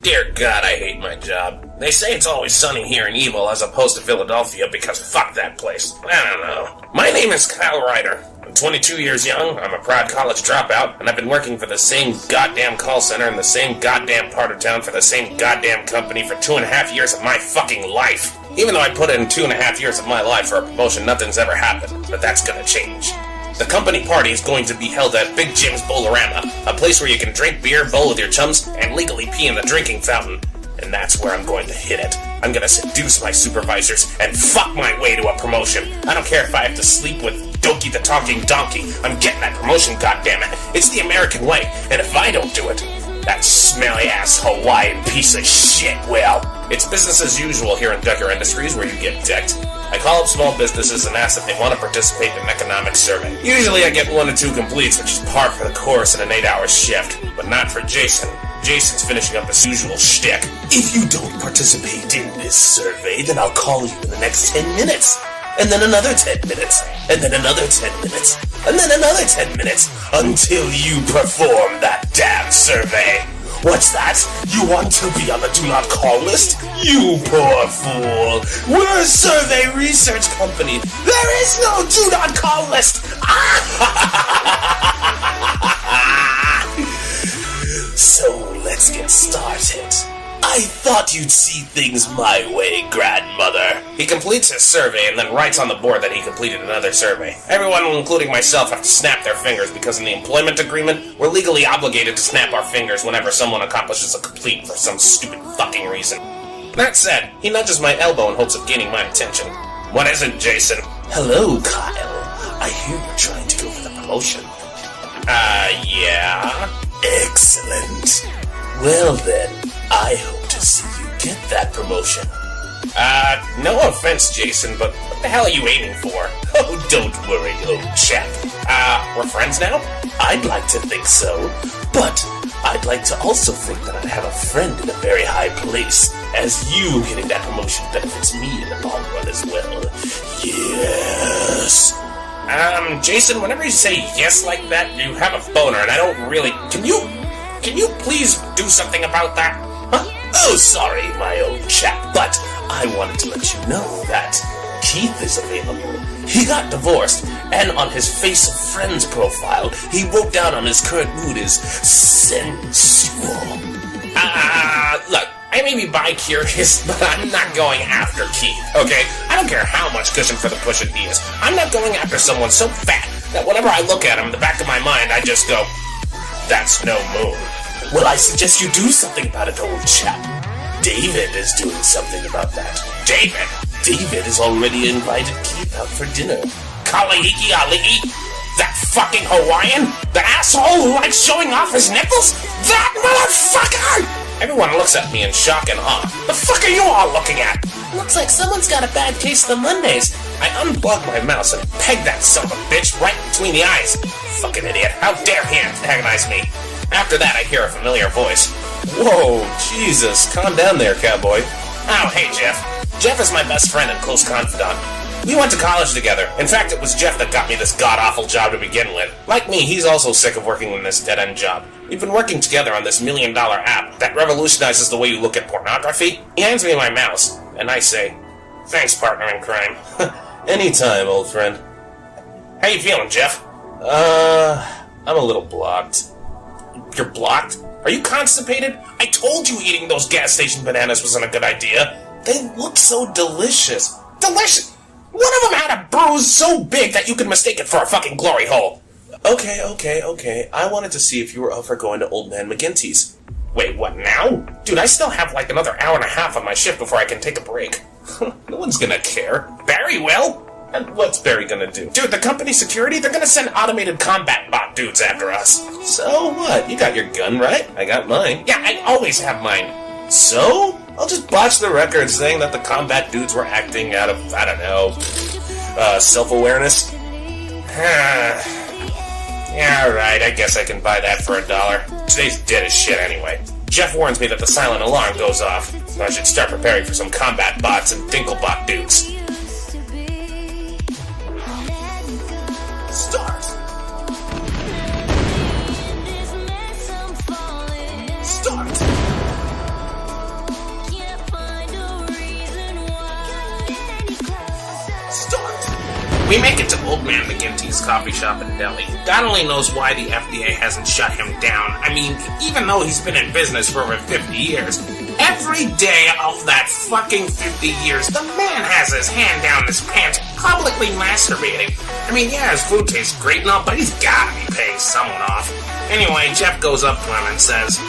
Dear God, I hate my job. They say it's always sunny here in Evil as opposed to Philadelphia because fuck that place. I don't know. My name is Kyle Ryder. I'm 22 years young, I'm a proud college dropout, and I've been working for the same goddamn call center in the same goddamn part of town for the same goddamn company for 2.5 years of my fucking life. Even though I put in 2.5 years of my life for a promotion, nothing's ever happened, but that's gonna change. The company party is going to be held at Big Jim's Bowlerama, a place where you can drink beer, bowl with your chums, and legally pee in the drinking fountain. And that's where I'm going to hit it. I'm gonna seduce my supervisors and fuck my way to a promotion. I don't care if I have to sleep with Doki the Talking Donkey. I'm getting that promotion, goddammit. It's the American way, and if I don't do it, that smelly-ass Hawaiian piece of shit will. It's business as usual here in Decker Industries where you get decked. I call up small businesses and ask if they want to participate in an economic survey. Usually I get 1 or 2 completes, which is par for the course in an 8-hour shift. But not for Jason. Jason's finishing up his usual shtick. If you don't participate in this survey, then I'll call you in the next 10 minutes. And then another 10 minutes. And then another 10 minutes. And then another 10 minutes. Until you perform that damn survey. What's that? You want to be on the do not call list? You poor fool. We're a survey research company. There is no do not call list. So let's get started. I thought you'd see things my way, grandmother. He completes his survey and then writes on the board that he completed another survey. Everyone, including myself, have to snap their fingers because in the employment agreement, we're legally obligated to snap our fingers whenever someone accomplishes a complete for some stupid fucking reason. That said, he nudges my elbow in hopes of gaining my attention. What is it, Jason? Hello, Kyle. I hear you're trying to go for the promotion. Yeah? Excellent. Well then, I hope to see you get that promotion. No offense, Jason, but what the hell are you aiming for? Oh, don't worry, old chap. We're friends now? I'd like to think so, but I'd like to also think that I'd have a friend in a very high place, as you getting that promotion benefits me in the long run as well. Yes. Jason, whenever you say yes like that, you have a boner, and I don't really... Can you please do something about that? Huh? Oh, sorry, my old chap, but I wanted to let you know that Keith is available. He got divorced, and on his Face of Friends profile, he wrote down on his current mood is sensual. Look, I may be bi-curious, but I'm not going after Keith, okay? I don't care how much cushion for the push it is. I'm not going after someone so fat that whenever I look at him, in the back of my mind, I just go, that's no moon. Well, I suggest you do something about it, old chap. David is doing something about that. David has already invited Keith out for dinner. Kalahiki Aliki? That fucking Hawaiian? The asshole who likes showing off his nipples? That motherfucker! Everyone looks at me in shock and awe. The fuck are you all looking at? Looks like someone's got a bad case of the Mondays. I unplug my mouse and peg that son of a bitch right between the eyes. Fucking idiot. How dare he antagonize me? After that, I hear a familiar voice. Whoa, Jesus, calm down there, cowboy. Oh, hey, Jeff. Jeff is my best friend and close confidant. We went to college together. In fact, it was Jeff that got me this god-awful job to begin with. Like me, he's also sick of working in this dead-end job. We've been working together on this $1 million app that revolutionizes the way you look at pornography. He hands me my mouse, and I say, thanks, partner in crime. Anytime, old friend. How you feeling, Jeff? I'm a little blocked. You're blocked? Are you constipated? I told you eating those gas station bananas wasn't a good idea. They look so delicious. Delicious? One of them had a bruise so big that you could mistake it for a fucking glory hole. Okay. I wanted to see if you were up for going to Old Man McGinty's. Wait, what now? Dude, I still have like another hour and a half on my shift before I can take a break. No one's gonna care. Barry will? And what's Barry gonna do? Dude, the company security, they're gonna send automated combat bot dudes after us. So what? You got your gun, right? I got mine. Yeah, I always have mine. So? I'll just botch the record saying that the combat dudes were acting out of, I don't know, self-awareness. Yeah, alright, I guess I can buy that for $1. Today's dead as shit anyway. Jeff warns me that the silent alarm goes off, so I should start preparing for some combat bots and dinklebot dudes. Start! Start! We make it to Old Man McGinty's coffee shop in Delhi. God only knows why the FDA hasn't shut him down. I mean, even though he's been in business for over 50 years, every day of that fucking 50 years, the man has his hand down his pants, publicly masturbating. I mean, yeah, his food tastes great and all, but he's gotta be paying someone off. Anyway, Jeff goes up to him and says,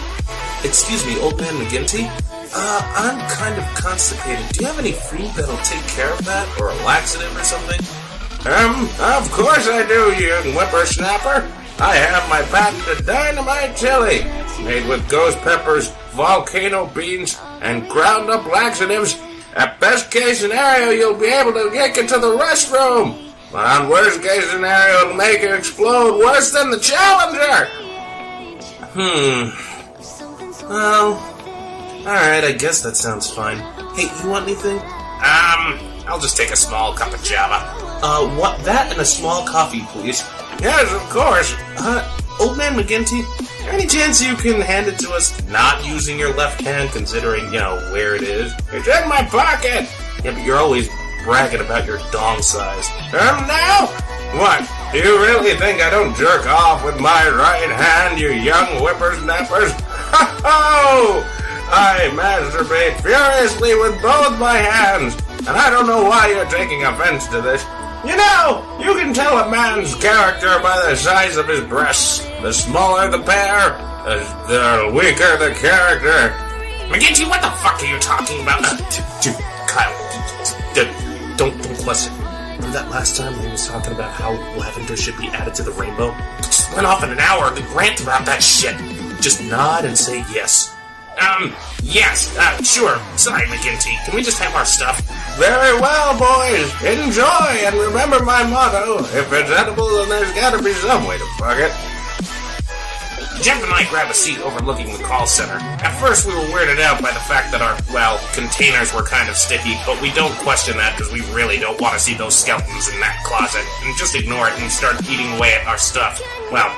"Excuse me, Old Man McGinty? I'm kind of constipated. Do you have any food that'll take care of that, or a laxative or something?" Of course I do, you whippersnapper. I have my patented dynamite chili, made with ghost peppers, volcano beans, and ground up laxatives. At best case scenario, you'll be able to get into the restroom. But on worst case scenario, it'll make you explode worse than the Challenger. Well, alright, I guess that sounds fine. Hey, you want anything? I'll just take a small cup of Java. What? That and a small coffee, please. Yes, of course. Old Man McGinty, any chance you can hand it to us not using your left hand, considering, where it is? It's in my pocket! Yeah, but you're always bragging about your dong size. Now? What? Do you really think I don't jerk off with my right hand, you young whippersnappers? Ho-ho! I masturbate furiously with both my hands, and I don't know why you're taking offense to this. You can tell a man's character by the size of his breasts. The smaller the pair, the weaker the character. McGinty, what the fuck are you talking about? Dude, Kyle, don't question. Remember that last time when he was talking about how lavender should be added to the rainbow? It just went off in an hour to rant about that shit. Just nod and say yes. Yes, sure. Sorry, McGinty. Can we just have our stuff? Very well, boys. Enjoy, and remember my motto. If it's edible, then there's gotta be some way to fuck it. Jeff and I grab a seat overlooking the call center. At first, we were weirded out by the fact that our, containers were kind of sticky, but we don't question that because we really don't want to see those skeletons in that closet, and just ignore it and start eating away at our stuff. Well,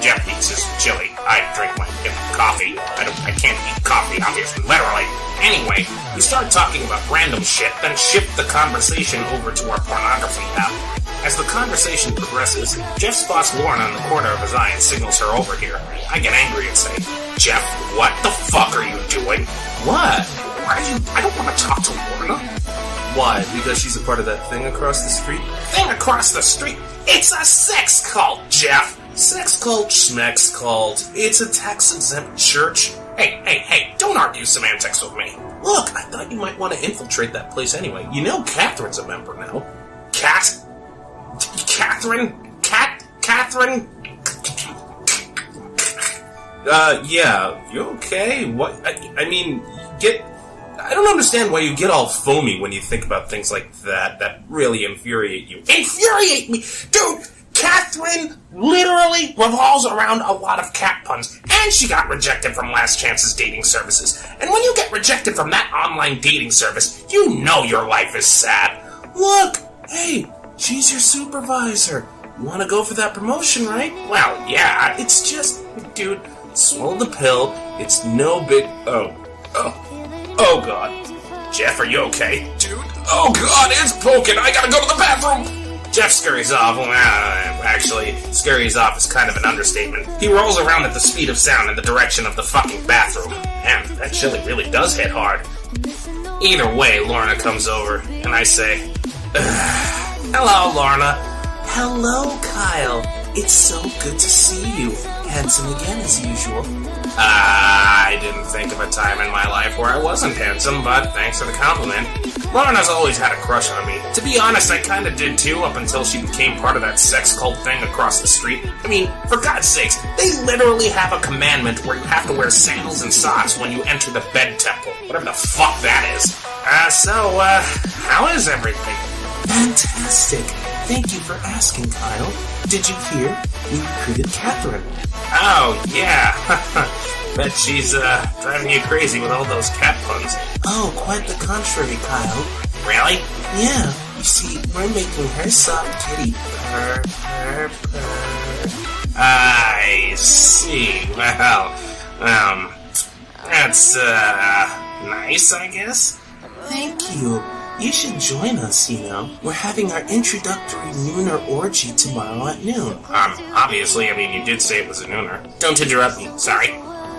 Jeff eats his chili. I drink my coffee. I can't eat coffee, obviously, literally. Anyway, we start talking about random shit, then shift the conversation over to our pornography app. As the conversation progresses, Jeff spots Lorna in the corner of his eye and signals her over here. I get angry and say, "Jeff, what the fuck are you doing?" "What? I don't want to talk to Lorna." "Why? Because she's a part of that thing across the street?" "Thing across the street? It's a sex cult, Jeff!" "Sex cult, schmex cult. It's a tax-exempt church." Hey, don't argue semantics with me. Look, I thought you might want to infiltrate that place anyway. Catherine's a member now. Catherine? Yeah, you okay? What? I don't understand why you get all foamy when you think about things like that. That really infuriate you. Infuriate me? Dude, Catherine literally revolves around a lot of cat puns, and she got rejected from Last Chance's dating services. And when you get rejected from that online dating service, you know your life is sad. Look, hey, she's your supervisor. You want to go for that promotion, right? Well, yeah, it's just, dude, swallow the pill. It's no big... Oh, God. Jeff, are you okay? Dude, oh, God, it's poking. I gotta go to the bathroom. Jeff scurries off. Well, actually, scurries off is kind of an understatement. He rolls around at the speed of sound in the direction of the fucking bathroom. Man, that chili really does hit hard. Either way, Lorna comes over, and I say, "Hello, Lorna." "Hello, Kyle. It's so good to see you. Handsome again, as usual." I didn't think of a time in my life where I wasn't handsome, but thanks for the compliment. Lorna's always had a crush on me. To be honest, I kinda did too, up until she became part of that sex cult thing across the street. I mean, for God's sakes, they literally have a commandment where you have to wear sandals and socks when you enter the bed temple. Whatever the fuck that is. How is everything? Fantastic. Thank you for asking, Kyle. Did you hear? We recruited Catherine. Oh, yeah. Bet she's, driving you crazy with all those cat puns. Oh, quite the contrary, Kyle. Really? Yeah. You see, we're making her soft kitty purr, purr, purr. I see. Well, that's, nice, I guess. Thank you. You should join us, you know. We're having our introductory nooner orgy tomorrow at noon. Obviously, I mean, you did say it was a nooner. Don't interrupt me, sorry.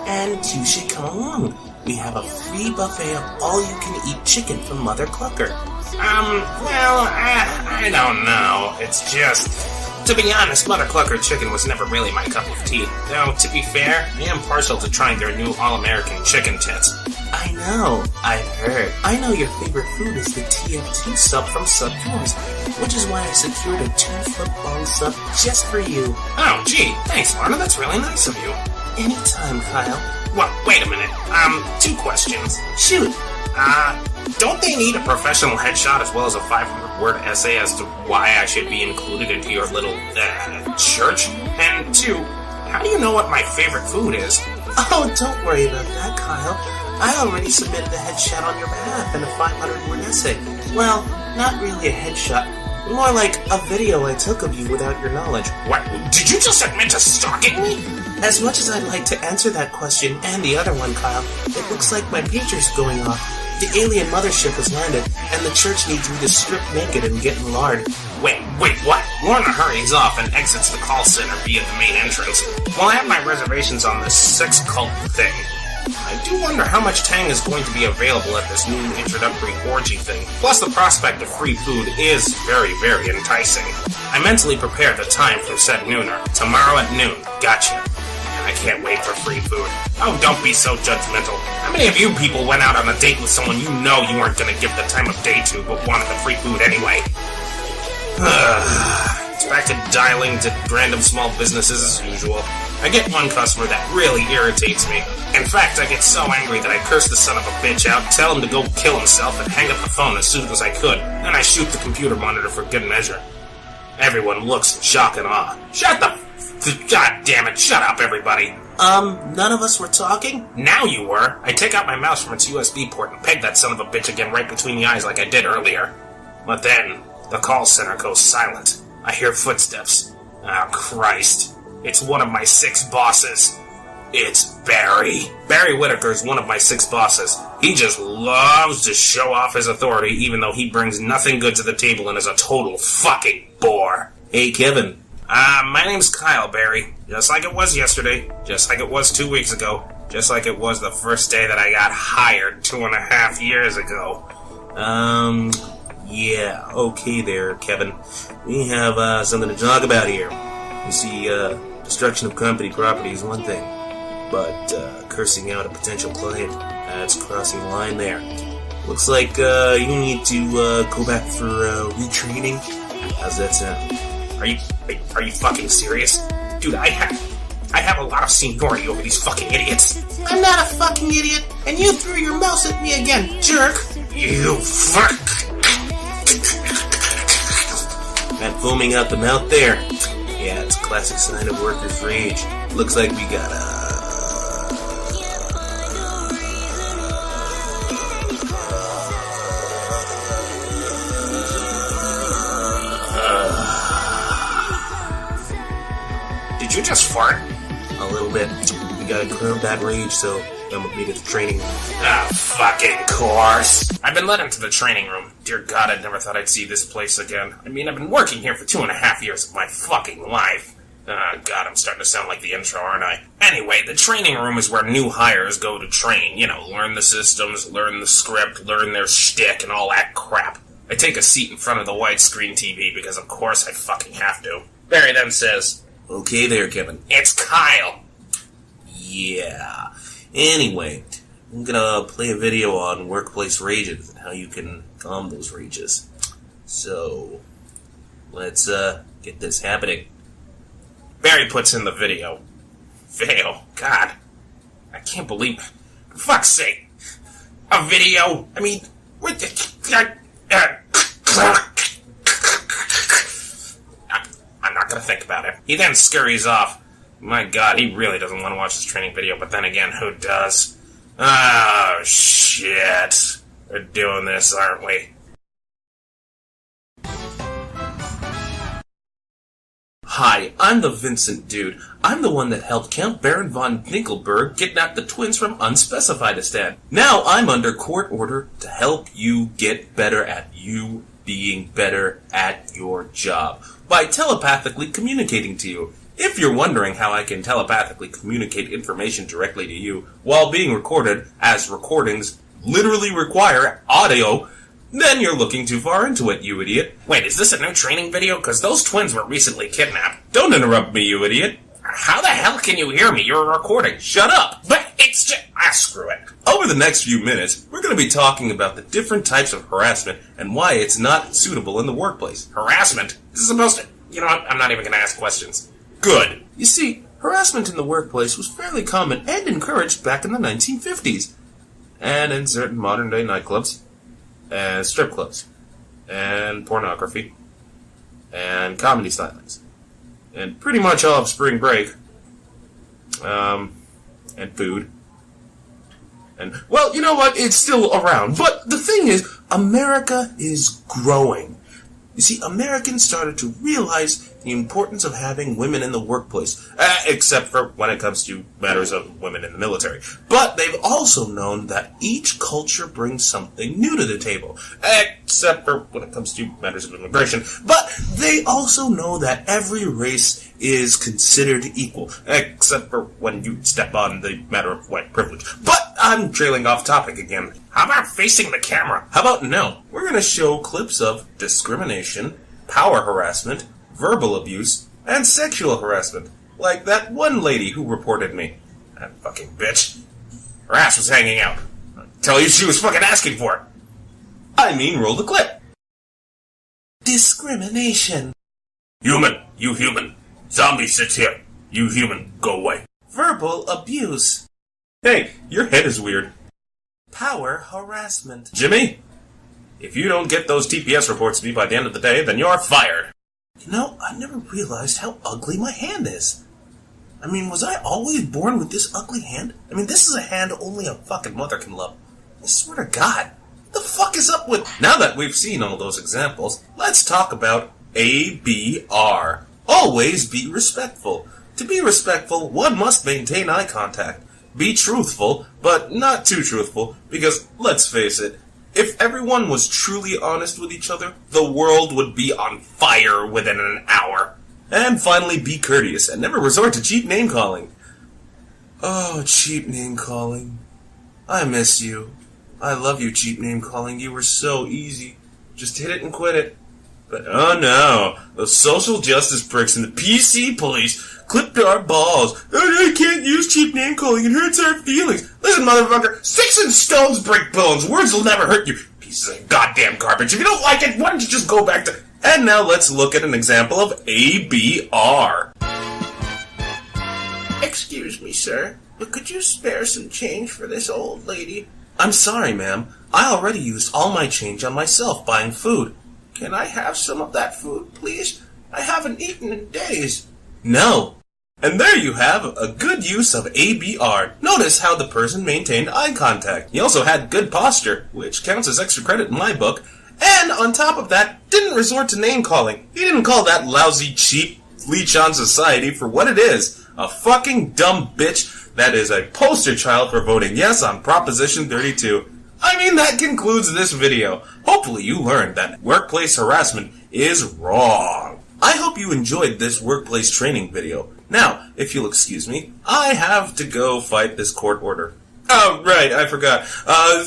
And you should come along. We have a free buffet of all-you-can-eat chicken from Mother Clucker. Well, I don't know. It's just... To be honest, Mother Clucker chicken was never really my cup of tea. Though, to be fair, I am partial to trying their new All-American chicken tits. I know, I've heard. I know your favorite food is the TF2 sub from Sub Tours, which is why I secured a 2-foot-long sub just for you. Oh, gee, thanks, Lana, that's really nice of you. Anytime, Kyle. Well, wait a minute. 2 questions. Shoot. Don't they need a professional headshot as well as a 500-word essay as to why I should be included into your little, church? And 2, how do you know what my favorite food is? Oh, don't worry about that, Kyle. I already submitted a headshot on your behalf and a 500-word essay. Well, not really a headshot. More like a video I took of you without your knowledge. What? Did you just admit to stalking me? As much as I'd like to answer that question and the other one, Kyle, it looks like my pager's going off. The alien mothership has landed, and the church needs me to strip naked and get in lard. Wait, what? Lorna hurries off and exits the call center via the main entrance. While I have my reservations on this sex cult thing, I do wonder how much tang is going to be available at this new introductory orgy thing. Plus, the prospect of free food is very, very enticing. I mentally prepared the time for said nooner. Tomorrow at noon. Gotcha. I can't wait for free food. Oh, don't be so judgmental. How many of you people went out on a date with someone you know you weren't going to give the time of day to, but wanted the free food anyway? It's back to dialing to random small businesses as usual. I get one customer that really irritates me. In fact, I get so angry that I curse the son of a bitch out, tell him to go kill himself, and hang up the phone as soon as I could. Then I shoot the computer monitor for good measure. Everyone looks in shock and awe. God damn it, shut up, everybody. None of us were talking? Now you were. I take out my mouse from its USB port and peg that son of a bitch again right between the eyes like I did earlier. But then, the call center goes silent. I hear footsteps. Oh, Christ. It's one of my 6 bosses. It's Barry. Barry Whitaker's one of my 6 bosses. He just loves to show off his authority even though he brings nothing good to the table and is a total fucking bore. Hey, Kevin. My name's Kyle, Barry. Just like it was yesterday. Just like it was 2 weeks ago. Just like it was the first day that I got hired 2.5 years ago. Yeah, okay there, Kevin. We have, something to talk about here. You see, destruction of company property is one thing, but, cursing out a potential client, that's crossing the line there. Looks like, you need to, go back for, retraining. How's that sound? Are you fucking serious? Dude, I have a lot of seniority over these fucking idiots. I'm not a fucking idiot, and you threw your mouse at me again, jerk! You fuck! That foaming out the mouth there. Yeah, it's a classic sign of worker's rage. Looks like we got Did you just fart? a little bit. We gotta curb that rage, so then we'll meet at the training room. Ah, fucking course. I've been let into the training room. Dear God, I never thought I'd see this place again. I mean, I've been working here for 2.5 years of my fucking life. God, I'm starting to sound like the intro, aren't I? Anyway, the training room is where new hires go to train. You know, learn the systems, learn the script, learn their shtick, and all that crap. I take a seat in front of the widescreen TV because, of course, I fucking have to. Barry then says, Okay there, Kevin. It's Kyle. Yeah. Anyway, I'm gonna play a video on workplace rages and how you can calm those rages. So, let's, get this happening. Barry puts in the video. Video? God. I can't believe... For fuck's sake. A video? I mean... What the... I'm not gonna think about it. He then scurries off. My God, he really doesn't want to watch this training video, but then again, who does? Oh, shit. We're doing this, aren't we? Hi, I'm the Vincent dude. I'm the one that helped Count Baron von Dinkelberg kidnap the twins from Unspecifiedistan. Now I'm under court order to help you get better at you being better at your job by telepathically communicating to you. If you're wondering how I can telepathically communicate information directly to you while being recorded, as recordings literally require audio, then you're looking too far into it, you idiot. Wait, is this a new training video? Because those twins were recently kidnapped. Don't interrupt me, you idiot. How the hell can you hear me? You're recording. Shut up. But it's just... screw it. Over the next few minutes, we're going to be talking about the different types of harassment and why it's not suitable in the workplace. Harassment? This is supposed to... You know what? I'm not even going to ask questions. Good. You see, harassment in the workplace was fairly common and encouraged back in the 1950s. And in certain modern-day nightclubs, and strip clubs, and pornography, and comedy stylings, and pretty much all of spring break, and food. And, well, you know what? It's still around. But the thing is, America is growing. You see, Americans started to realize the importance of having women in the workplace, except for when it comes to matters of women in the military. But they've also known that each culture brings something new to the table, except for when it comes to matters of immigration. But they also know that every race is considered equal, except for when you step on the matter of white privilege. But I'm trailing off topic again. How about facing the camera? How about no? We're going to show clips of discrimination, power harassment, verbal abuse, and sexual harassment. Like that one lady who reported me. That fucking bitch. Her ass was hanging out. Tell you she was fucking asking for it. I mean, roll the clip. Discrimination. Human, you human. Zombie sits here. You human, go away. Verbal abuse. Hey, your head is weird. Power harassment. Jimmy, if you don't get those TPS reports to me by the end of the day, then you're fired. You know, I never realized how ugly my hand is. I mean, was I always born with this ugly hand? I mean, this is a hand only a fucking mother can love. I swear to God. What the fuck is up with... Now that we've seen all those examples, let's talk about ABR. Always be respectful. To be respectful, one must maintain eye contact. Be truthful, but not too truthful, because, let's face it, if everyone was truly honest with each other, the world would be on fire within an hour. And finally, be courteous, and never resort to cheap name-calling. Oh, cheap name-calling. I miss you. I love you, cheap name-calling. You were so easy. Just hit it and quit it. But oh no, those social justice pricks and the PC police clipped our balls. Oh, I can't use cheap name calling, it hurts our feelings. Listen, motherfucker, sticks and stones break bones. Words will never hurt you. Pieces of goddamn garbage. If you don't like it, why don't you just go back to... And now let's look at an example of ABR. Excuse me, sir, but could you spare some change for this old lady? I'm sorry, ma'am. I already used all my change on myself buying food. Can I have some of that food, please? I haven't eaten in days. No. And there you have a good use of ABR. Notice how the person maintained eye contact. He also had good posture, which counts as extra credit in my book. And on top of that, didn't resort to name-calling. He didn't call that lousy, cheap leech on society for what it is. A fucking dumb bitch that is a poster child for voting yes on Proposition 32. I mean, that concludes this video. Hopefully you learned that workplace harassment is wrong. I hope you enjoyed this workplace training video. Now, if you'll excuse me, I have to go fight this court order. Oh, right, I forgot.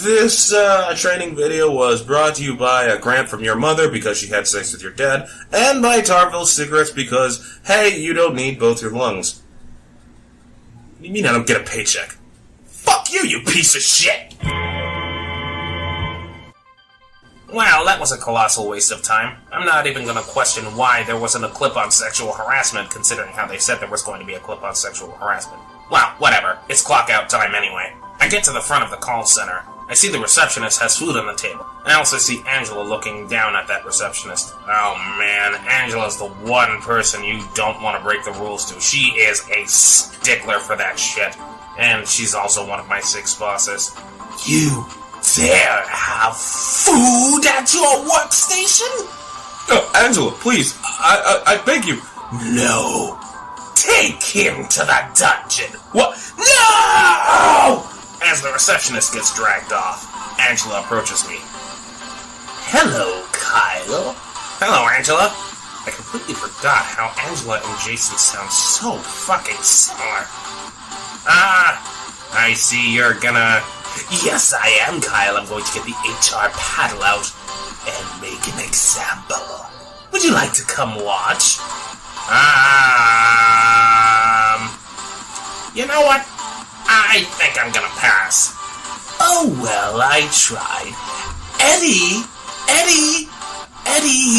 This training video was brought to you by a grant from your mother because she had sex with your dad, and by Tarville Cigarettes because, hey, you don't need both your lungs. What do you mean I don't get a paycheck? Fuck you, you piece of shit! Well, that was a colossal waste of time. I'm not even going to question why there wasn't a clip on sexual harassment, considering how they said there was going to be a clip on sexual harassment. Well, whatever. It's clock out time anyway. I get to the front of the call center. I see the receptionist has food on the table. I also see Angela looking down at that receptionist. Oh man, Angela's the one person you don't want to break the rules to. She is a stickler for that shit. And she's also one of my 6 bosses. You dare have food at your workstation? Oh, Angela, please, I beg you, No! Take him to the dungeon! What? No! As the receptionist gets dragged off, Angela approaches me. Hello, Kyle. Hello, Angela. I completely forgot how Angela and Jason sound so fucking similar. I see you're gonna... Yes, I am, Kyle. I'm going to get the HR paddle out and make an example. Would you like to come watch? You know what? I think I'm gonna pass. Oh, well, I tried. Eddie,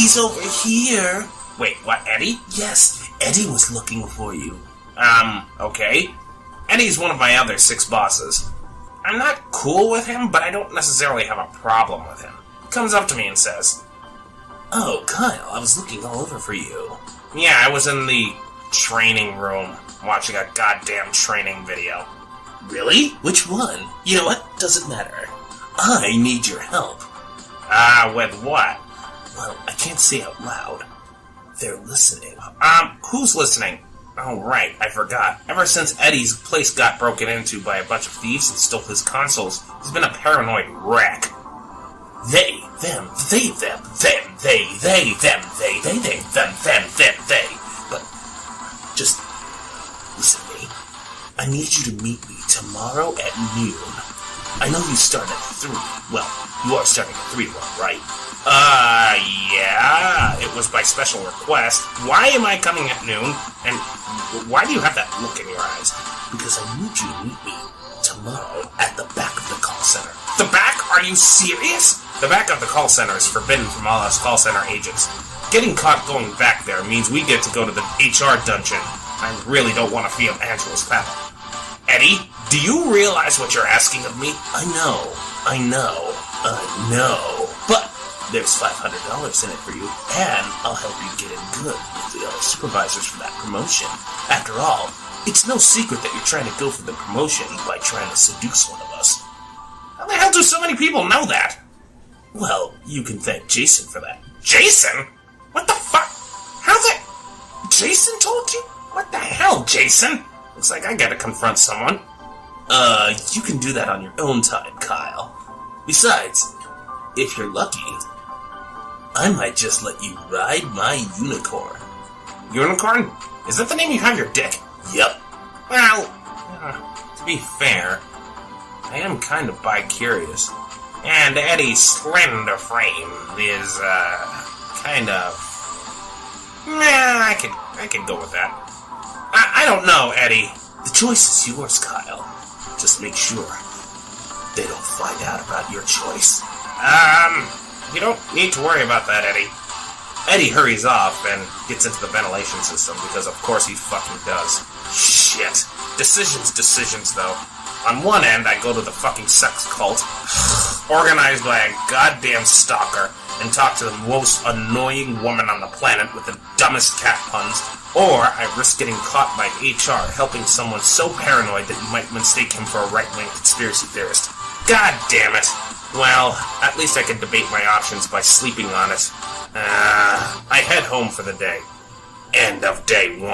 he's over here. Wait, what, Eddie? Yes, Eddie was looking for you. Okay. Eddie's one of my other 6 bosses. I'm not cool with him, but I don't necessarily have a problem with him. He comes up to me and says, Oh, Kyle, I was looking all over for you. Yeah, I was in the training room watching a goddamn training video. Really? Which one? You know what? Doesn't matter. I need your help. With what? Well, I can't say out loud. They're listening. Who's listening? Oh, right, I forgot. Ever since Eddie's place got broken into by a bunch of thieves and stole his consoles, he's been a paranoid wreck. They. But, just listen to me. I need you to meet me tomorrow at noon. I know you start at 3. Well, you are starting at 3, right? Yeah. It was by special request. Why am I coming at noon? And why do you have that look in your eyes? Because I need you to meet me tomorrow at the back of the call center. The back? Are you serious? The back of the call center is forbidden from all us call center agents. Getting caught going back there means we get to go to the HR dungeon. I really don't want to feel Angela's paddle. Eddie, do you realize what you're asking of me? I know. But there's $500 in it for you, and I'll help you get in good with the other supervisors for that promotion. After all, it's no secret that you're trying to go for the promotion by trying to seduce one of us. How the hell do so many people know that? Well, you can thank Jason for that. Jason? What the fuck? How's that? Jason told you? What the hell, Jason? Looks like I gotta confront someone. You can do that on your own time, Kyle. Besides, if you're lucky, I might just let you ride my unicorn. Unicorn? Is that the name you have your dick? Yep. Well, to be fair, I am kind of bi-curious. And Eddie's slender frame is, kind of... I could go with that. I don't know, Eddie. The choice is yours, Kyle. Just make sure they don't find out about your choice. You don't need to worry about that, Eddie. Eddie hurries off and gets into the ventilation system because of course he fucking does. Shit. Decisions though. On one end, I go to the fucking sex cult, organized by a goddamn stalker, and talk to the most annoying woman on the planet with the dumbest cat puns, or I risk getting caught by HR helping someone so paranoid that you might mistake him for a right-wing conspiracy theorist. God damn it. Well, at least I can debate my options by sleeping on it. I head home for the day. End of day 1.